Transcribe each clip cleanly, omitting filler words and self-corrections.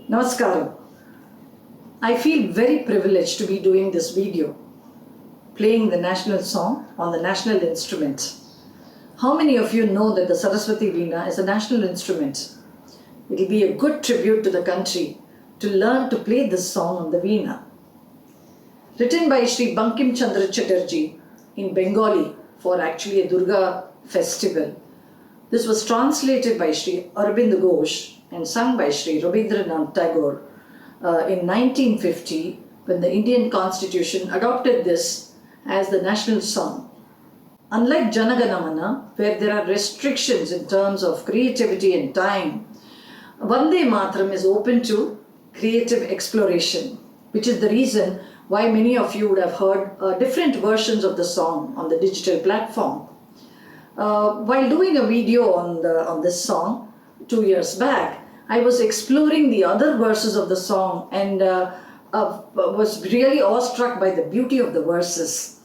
Namaskaram. I feel very privileged to be doing this video, playing the national song on the national instrument. How many of you know that the Saraswati Veena is a national instrument? It will be a good tribute to the country to learn to play this song on the Veena. Written by Sri Bankim Chandra Chatterjee in Bengali for actually a Durga festival. This was translated by Sri Aurobindo Ghosh and sung by Sri Rabindranath Tagore in 1950 when the Indian Constitution adopted this as the national song. Unlike Jana Gana Mana, where there are restrictions in terms of creativity and time, Vande Mataram is open to creative exploration, which is the reason why many of you would have heard different versions of the song on the digital platform. While doing a video on this song 2 years back, I was exploring the other verses of the song and was really awestruck by the beauty of the verses.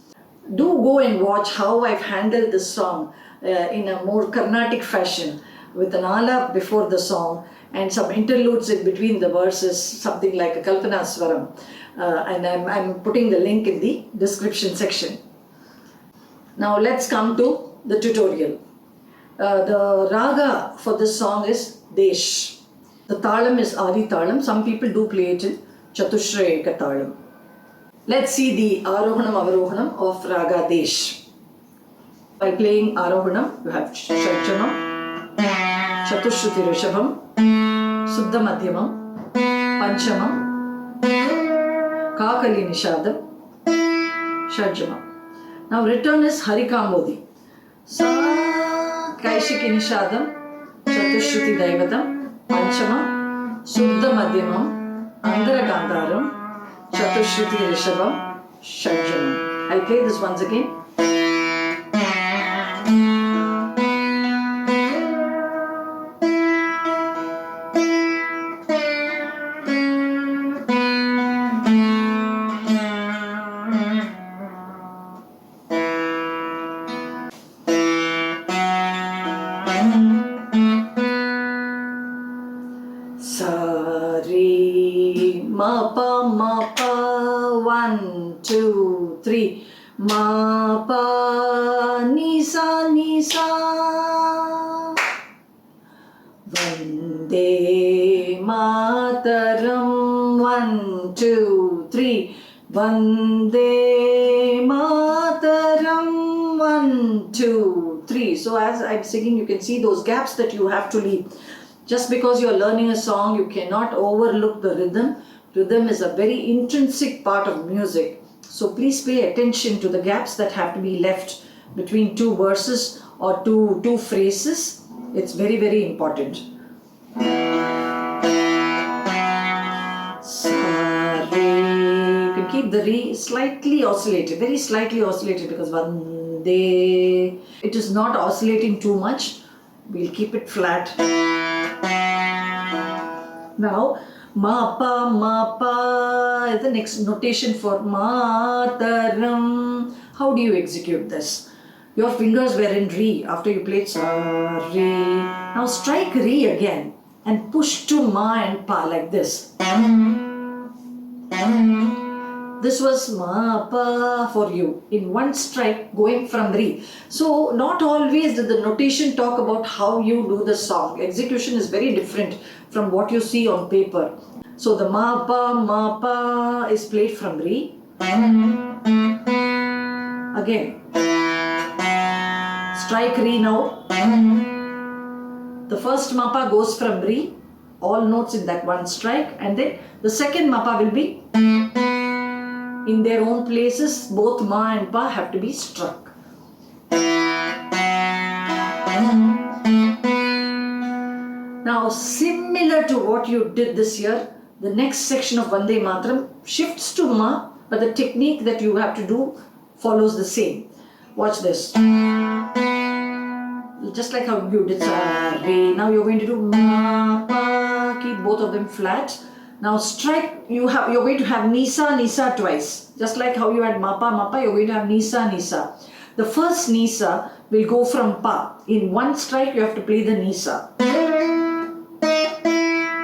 Do go and watch how I've handled this song in a more carnatic fashion with an alap before the song and some interludes in between the verses, something like a Kalpana Swaram. And I'm putting the link in the description section. Now let's come to the tutorial. The raga for this song is Desh. The talam is Adi talam. Some people do play it in Chatushrayaka talam. Let's see the Arohanam Avarohanam of Raga-Desh. By playing Arohanam, you have Shadjamam, Chatushruti Rishabham, Suddha Madhyamam, Panchamam, Kakali Nishadam, Shadjamam. Now return is Harikambodi. Sa Kaishiki Nishadam, Chatushruti Daivatam, Panchamam, Suddha Madhyamam, Andhara Gandharam, Chatushruti Rishabham, Shadjamam. I'll play this once again. Sari ma pa 1 2 3 ma pa ni sa Vande Mataram 1 2 3 Vande Mataram 1 2 3. So as I'm singing, you can see those gaps that you have to leave. Just because you're learning a song, you cannot overlook the rhythm. Rhythm is a very intrinsic part of music. So please pay attention to the gaps that have to be left between two verses or two phrases. It's very, very important. Sari. You can keep the re slightly oscillated, very slightly oscillated, because Vande, it is not oscillating too much. We'll keep it flat. Now, ma pa is the next notation for Mataram. How do you execute this? Your fingers were in Re after you played Sa, Re. Now strike Re again and push to Ma and Pa like this. This was ma pa for you in one strike going from Re. So not always did the notation talk about how you do the song. Execution is very different from what you see on paper. So the ma pa is played from Re. Again. Strike Re now. The first ma pa goes from Re. All notes in that one strike, and then the second ma pa will be in their own places. Both ma and pa have to be struck. Now, similar to what you did this year, the next section of Vande Mataram shifts to ma, but the technique that you have to do follows the same. Watch this. Just like how you did Sa, Re. Now you're going to do ma, pa, keep both of them flat. Now strike, you're going to have Nisa twice. Just like how you had Ma Pa, you're going to have Nisa. The first Nisa will go from Pa. In one strike, you have to play the Nisa.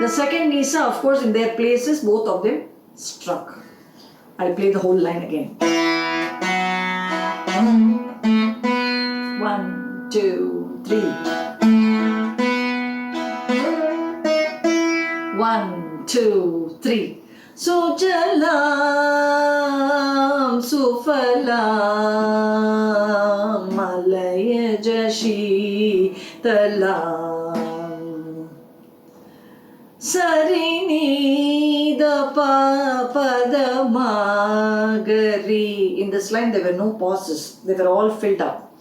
The second nisa, of course, in their places, both of them struck. I'll play the whole line again. 1, 2, 3. 1, 2, 3. Sujalam sufalam malaya jashi talam sarini da pa pada magari. In this line there were no pauses, they were all filled up.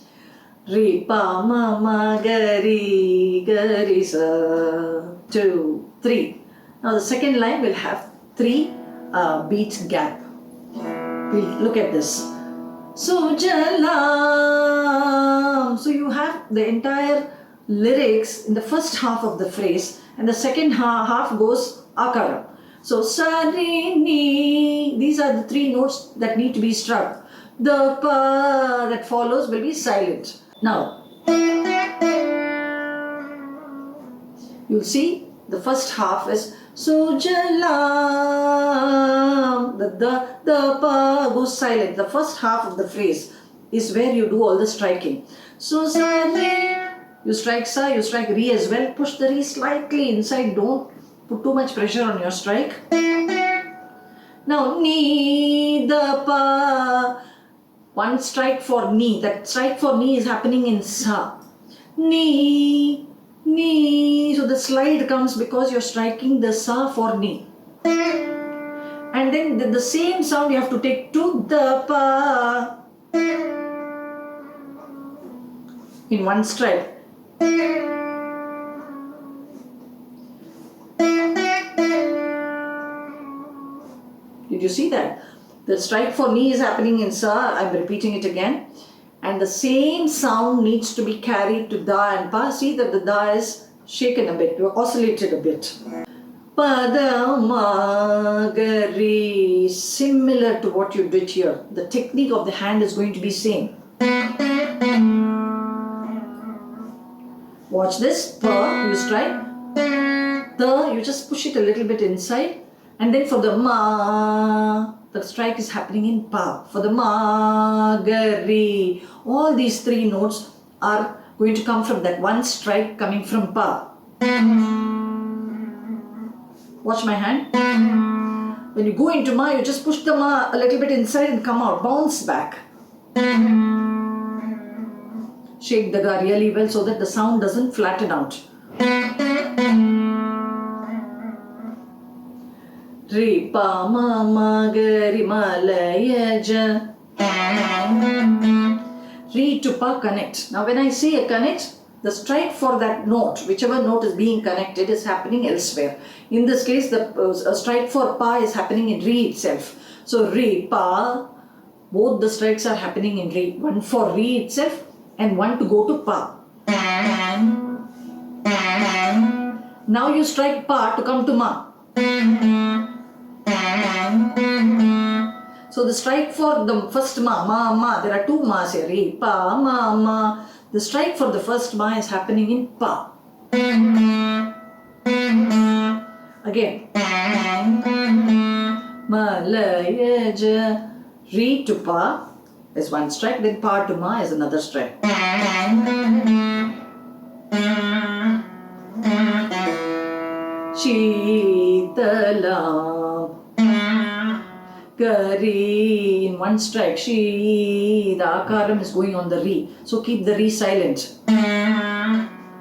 Re pa ma ma gari gari sa 2, 3. Now the second line will have 3 beat gap. We'll look at this. Sujalam. So you have the entire lyrics in the first half of the phrase, and the second half goes akara. So sarini. These are the 3 notes that need to be struck. The pa that follows will be silent. Now you'll see the first half is Sujalam. The pa goes silent. The first half of the phrase is where you do all the striking. So sari, you strike sa, you strike re as well. Push the re slightly inside. Don't put too much pressure on your strike. Now ni the pa. One strike for ni. That strike for ni is happening in sa. Ni. Ni. So the slide comes because you're striking the sa for ni. And then the same sound you have to take to the pa in one strike. Did you see that? The strike for ni is happening in sa. I'm repeating it again. And the same sound needs to be carried to da and pa. See that the da is shaken a bit, oscillated a bit. Padamagari, similar to what you did here. The technique of the hand is going to be same. Watch this. Pa, you strike. The, you just push it a little bit inside. And then for the ma, the strike is happening in pa. For the ma, gari, all these 3 notes are going to come from that one strike coming from pa. Watch my hand. When you go into ma, you just push the ma a little bit inside and come out. Bounce back. Shake the ga really well so that the sound doesn't flatten out. Re pa ma ma ga ri ma la ya ja. Re to pa connect. Now when I say a connect, the strike for that note, whichever note is being connected, is happening elsewhere. In this case, the strike for pa is happening in re itself. So re pa, both the strikes are happening in re. One for re itself and one to go to pa. Now you strike pa to come to ma. So the strike for the first ma, ma, there are 2 ma's here, re, pa, ma. The strike for the first ma is happening in pa. Again. Ma, la, ya, ja. Re to pa is one strike, then pa to ma is another strike. Shitalam. Gari in one strike. She, the akaram is going on the re. So keep the re silent.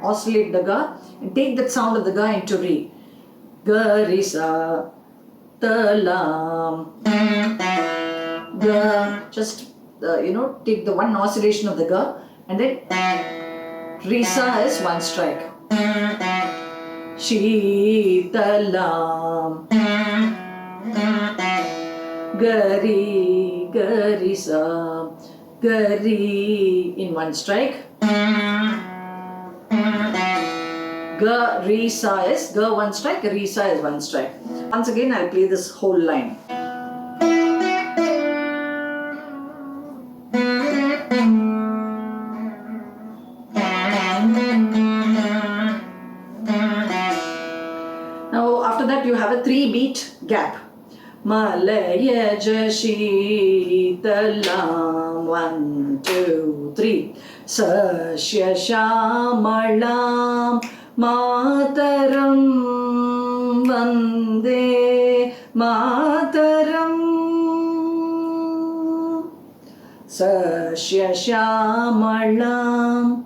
Oscillate the ga and take that sound of the ga into re. Gari sa talam. Ga. Just take the one oscillation of the ga and then re sa is one strike. She talam. Gari, gari sa, gari in one strike. Ga, re, sa is ga one strike, re, sa is one strike. Once again, I'll play this whole line. Now, a 3-beat gap. Malaya Jashitalam 1, 2, 3. Sashya Shamalam Mataram Vande Mataram. Sashya Shamalam.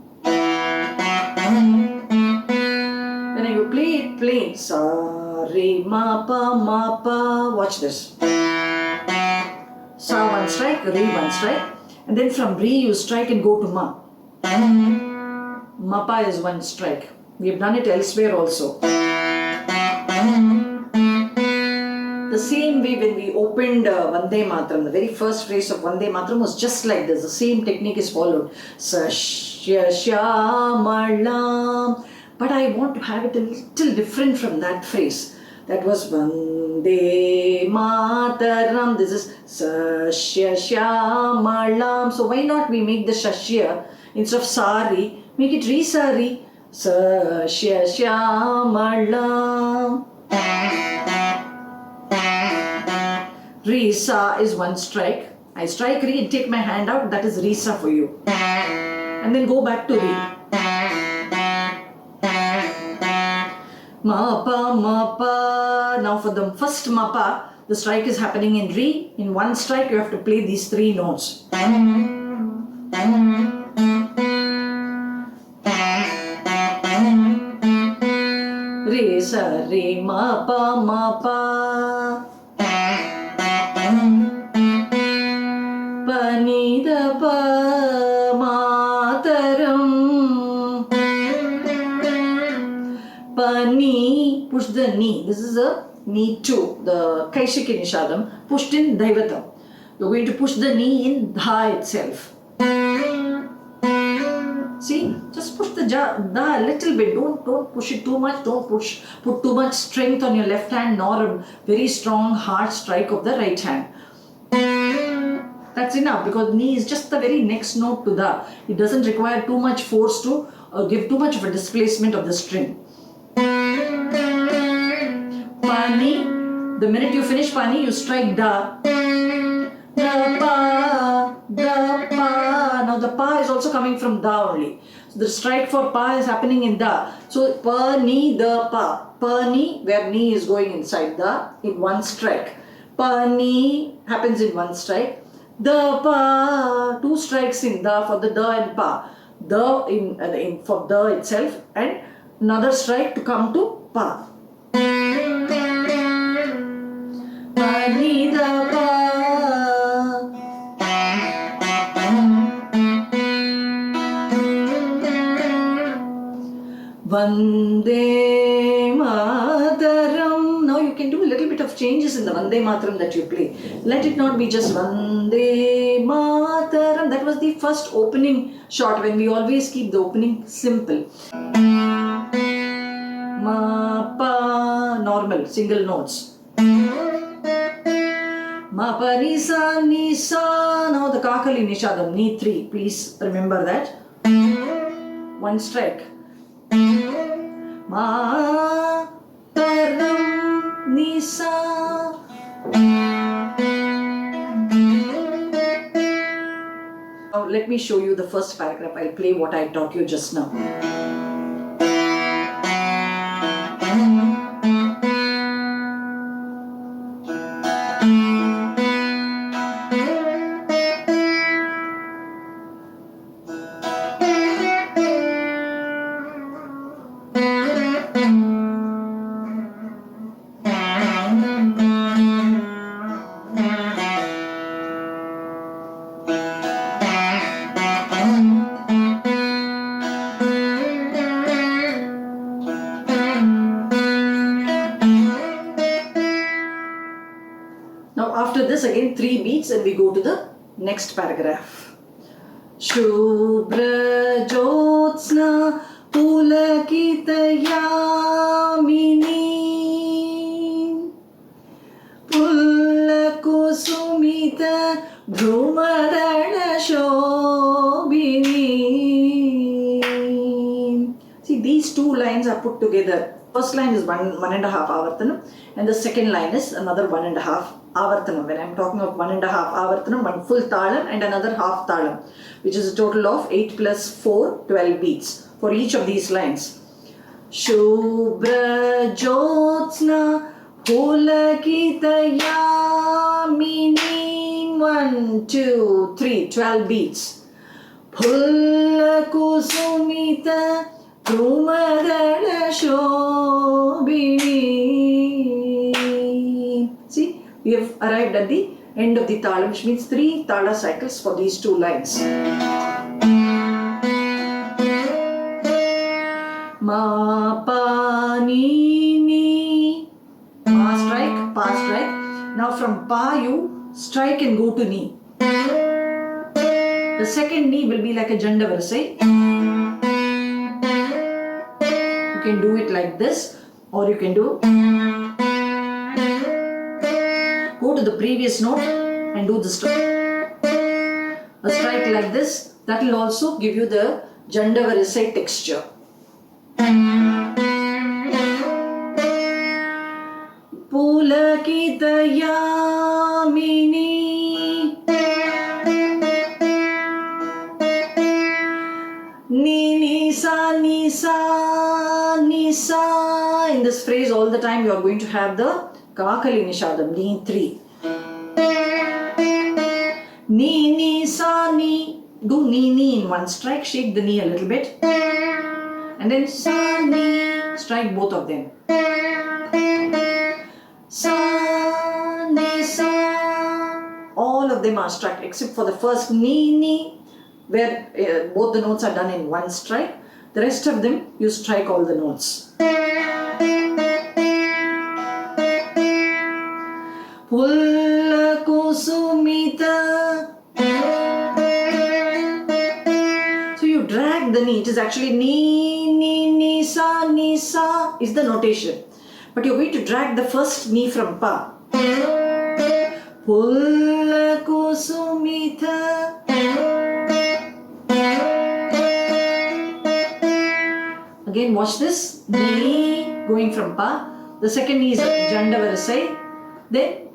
When you play it plain, sa re ma pa. Watch this. Sa one strike, re one strike, and then from re you strike and go to ma. Ma pa is one strike. We have done it elsewhere also. The same way when we opened Vande Mataram, the very first phrase of Vande Mataram was just like this. The same technique is followed. Sashya Shamalam. But I want to have it a little different from that phrase. That was Vande Mataram. This is Sashya Shamalam. So why not we make the Shashya instead of Sari, make it Re-Sari. Sashya Shamalam. Re-Sa is one strike. I strike Re and take my hand out. That is Re-Sa for you. And then go back to Re. Ma pa. Now for the first ma pa, the strike is happening in Re. In one strike you have to play these 3 notes. Re sa re ma pa. Pa ni da pa mataram. Pani, push the knee. This is a knee 2, the Kaishiki Nishadam, pushed in Daivatam. You're going to push the knee in Dha itself. See, just push the Dha a little bit. Don't push it too much. Don't put too much strength on your left hand, nor a very strong hard strike of the right hand. That's enough, because knee is just the very next note to Dha. It doesn't require too much force to give too much of a displacement of the string. Pani, the minute you finish Pani, you strike Da. Da pa. Now the Pa is also coming from Da only. So the strike for Pa is happening in Da. So Pa, Ni, Da, Pa. Pa, Ni, where Ni is going inside Da in one strike. Pa, Ni happens in one strike. Da, Pa, 2 strikes in Da for the Da and Pa. Da in for Da itself, and another strike to come to Pa. Pa, Ni, Da, Pa. Vande Mataram. Now you can do a little bit of changes in the Vande Mataram that you play. Let it not be just Vande Mataram. That was the first opening shot, when we always keep the opening simple. Ma, pa, normal, single notes. Ma, pa, ni, sa. Now the Kakali Nishadam, ni 3. Please remember that. One strike. Ma, taram, ni, sa. Now let me show you the first paragraph. I'll play what I taught you just now. Now after this again 3 beats and we go to the next paragraph. Shubhra Jyotsna Pulakita Yamini Pullakusumita Dhrumarana Shobhini. See, these 2 lines are put together. First line is one and a half avartanam, and the second line is another 1.5 avartanam. When I'm talking of 1.5 avartanam, one full talam and another half talam, which is a total of 8 plus 4, 12 beats for each of these lines. Shubhra Jyotsna Pulakita Yamini, 1, 2, 3, 12 beats. Pullakusumita Drumadala Shobhini. See, we have arrived at the end of the tala, which means 3 tala cycles for these 2 lines. Ma pa ni ni. Pa strike, pa strike. Now from pa you strike and go to ni. The second ni will be like a janda varisai. You can do it like this, or you can do go to the previous note and do the strike. A strike like this, that will also give you the janda varisai texture. Pulakita Yamini. Ni sa ni sa ni sa. In this phrase, all the time you are going to have the Kakali Nishadam, ni 3. Ni sa ni. Do ni in one strike, shake the knee a little bit, and then sa ni, strike both of them. Sa ni sa. All of them are struck except for the first ni, where both the notes are done in one strike. The rest of them you strike all the notes. Pullakusumita. So you drag the ni. It is actually ni sa is the notation. But you're going to drag the first ni from pa. Pullakusumita. Again, watch this. Ni going from pa. The second ni is janda varisai. Then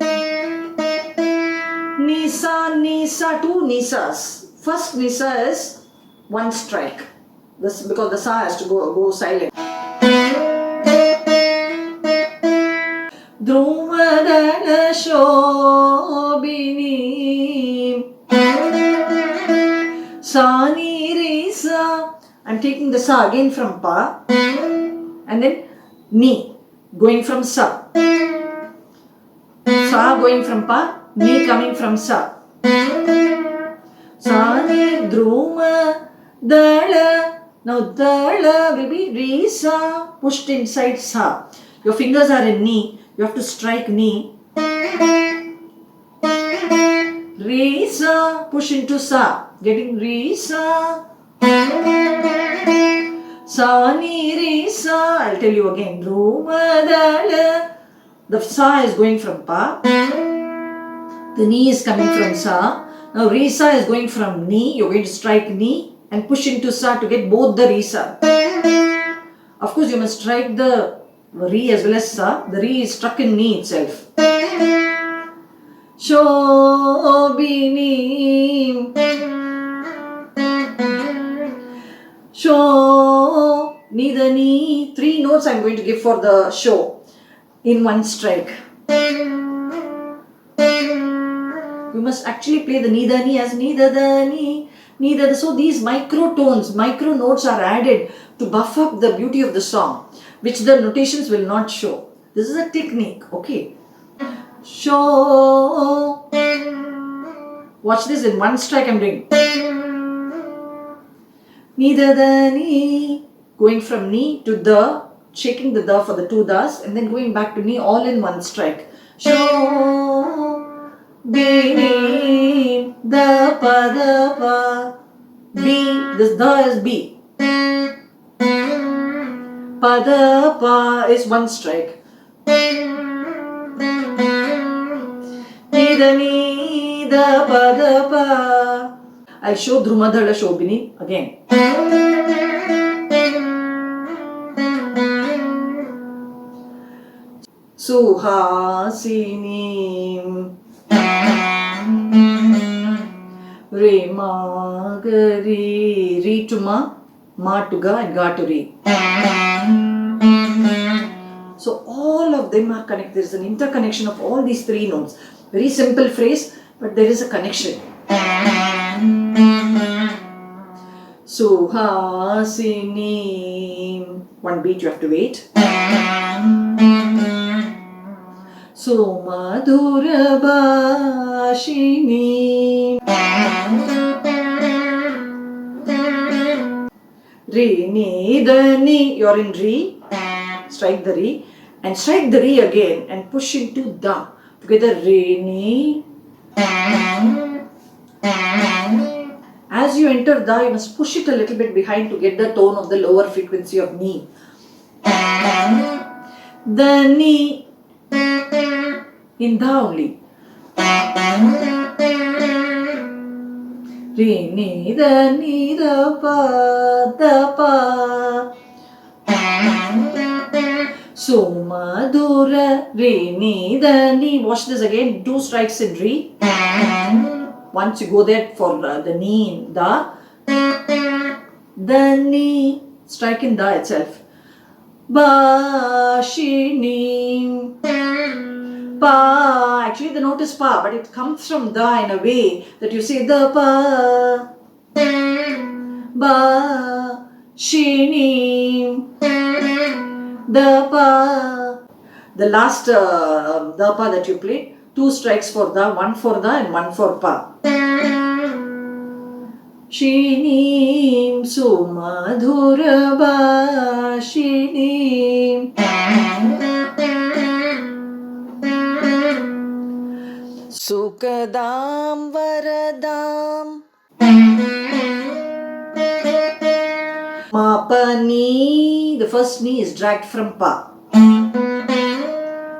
nisa, 2 nisas. First nisa is one strike. This because the sa has to go silent. Drumadana Shobhini. Sa ni re sa. I'm taking the sa again from pa, and then ni going from sa. Sa going from pa, ni coming from sa. Sa ni druma dala. Now dala will be re sa pushed inside sa. Your fingers are in ni. You have to strike ni. Re sa, push into sa. Getting re sa. Sa ni re sa. I'll tell you again. Drumadala. The sa is going from pa. The ni is coming from sa. Now re sa is going from ni. You're going to strike ni and push into sa to get both the re sa. Of course, you must strike the re as well as sa. The re is struck in ni itself. Shobhini. Sho. Ni the ni. 3 notes I'm going to give for the sho in one strike. You must actually play the ni the ni as ni the ni. Ni the. So these micro tones, micro notes are added to buff up the beauty of the song, which the notations will not show. This is a technique, okay? Show. Watch this in one strike I'm doing. Ni da da ni. Going from ni to the, shaking the for the 2 das, and then going back to ni all in one strike. Show. Be. Da pa da pa. B. This da is B. Pa da pa is one strike. Ni da pa da pa. I'll show Drumadhala Shobhini again. Suhasinim. Re ma ga re, re to ma to ga, and ga to re. So all of them are connected. There is an interconnection of all these three notes. Very simple phrase, but there is a connection. Suhasinim. One beat you have to wait. Sumadhurabhashinim. Re, ni, da, ni. You're in re. Strike the re. And strike the re again and push into da. Together, re, ni. As you enter da, you must push it a little bit behind to get the tone of the lower frequency of ni. The ni in da only. Re, ni, da, pa, da, pa. Sumadhura, re, ni, da, ni. Watch this again. 2 strikes in re. Once you go there for the ni in da, the ni, strike in da itself. Bashinim. Pa. Actually the note is pa, but it comes from da in a way that you say the pa. Bashinim. The pa. The last the pa that you play, 2 strikes for da, 1 for da and 1 for pa. Shinim Sumadhurabhashinim. Sukadam Varadam. Mapani. The first ni is dragged from pa.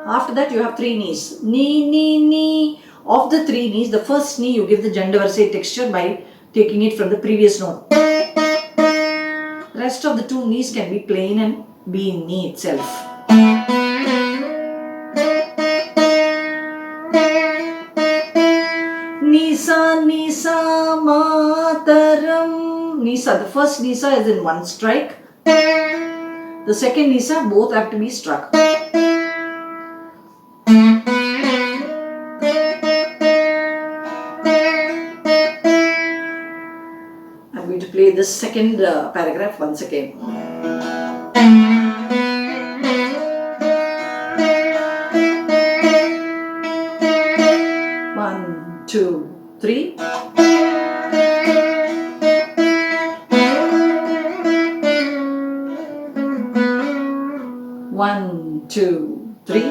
After that you have 3 knees. Ni, ni, ni. Of the 3 knees, the first knee you give the Jandavarse texture by taking it from the previous note. The rest of the 2 knees can be plain and be in knee itself. Nisa, Nisa, Mataram. Nisa, the first Nisa is in 1 strike. The second Nisa, both have to be struck. I'm going to play this second paragraph once again. 1, 2, 3. One, two, three.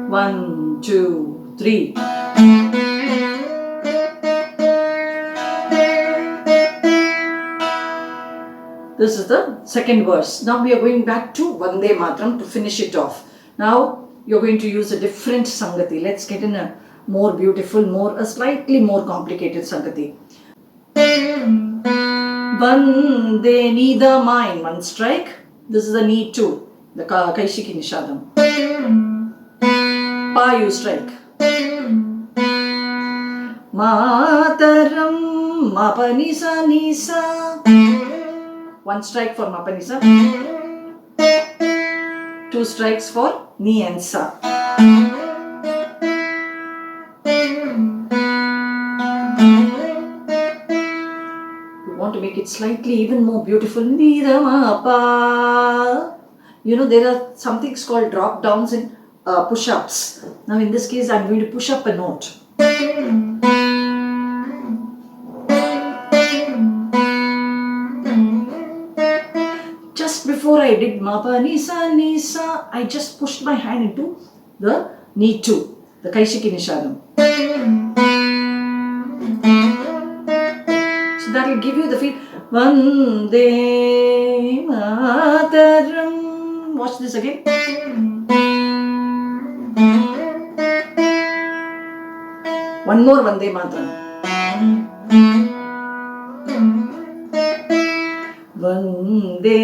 One, two, three. This is the second verse. Now we are going back to Vande Mataram to finish it off. Now you're going to use a different Sangati. Let's get in a more beautiful, a slightly more complicated Sangati. Vande, ni, the, ma in 1 strike. This is the ni 2, the Kaishiki Nishadam. Pa you strike. Mataram, ma pa nisa nisa. 1 strike for ma pa nisa. 2 strikes for ni and sa. To make it slightly even more beautiful, ni, da, ma, pa. You know, there are some things called drop downs and push-ups. Now in this case I'm going to push up a note. Just before I did ma, pa, ni, sa, I just pushed my hand into the ni 2, the Kaishiki Nishadam. That will give you the feel. Vande Mataram. Watch this again. One more Vande Mataram. Vande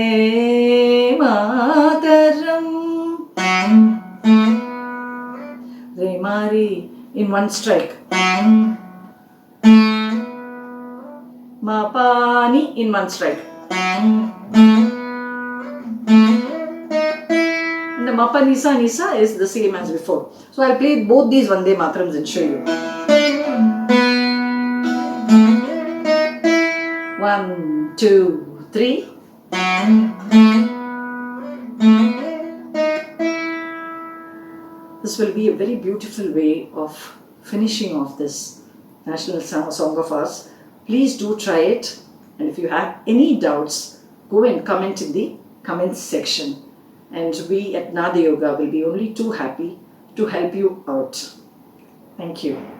Mataram. Re Mari in one strike. Ma Pa Ni in one strike. And the Ma Pa Ni Sa is the same as before. So I'll play both these Vande Matarams and show you. 1, 2, 3. This will be a very beautiful way of finishing off this national song of ours. Please do try it, and if you have any doubts, go and comment in the comments section, and we at Nadayoga will be only too happy to help you out. Thank you.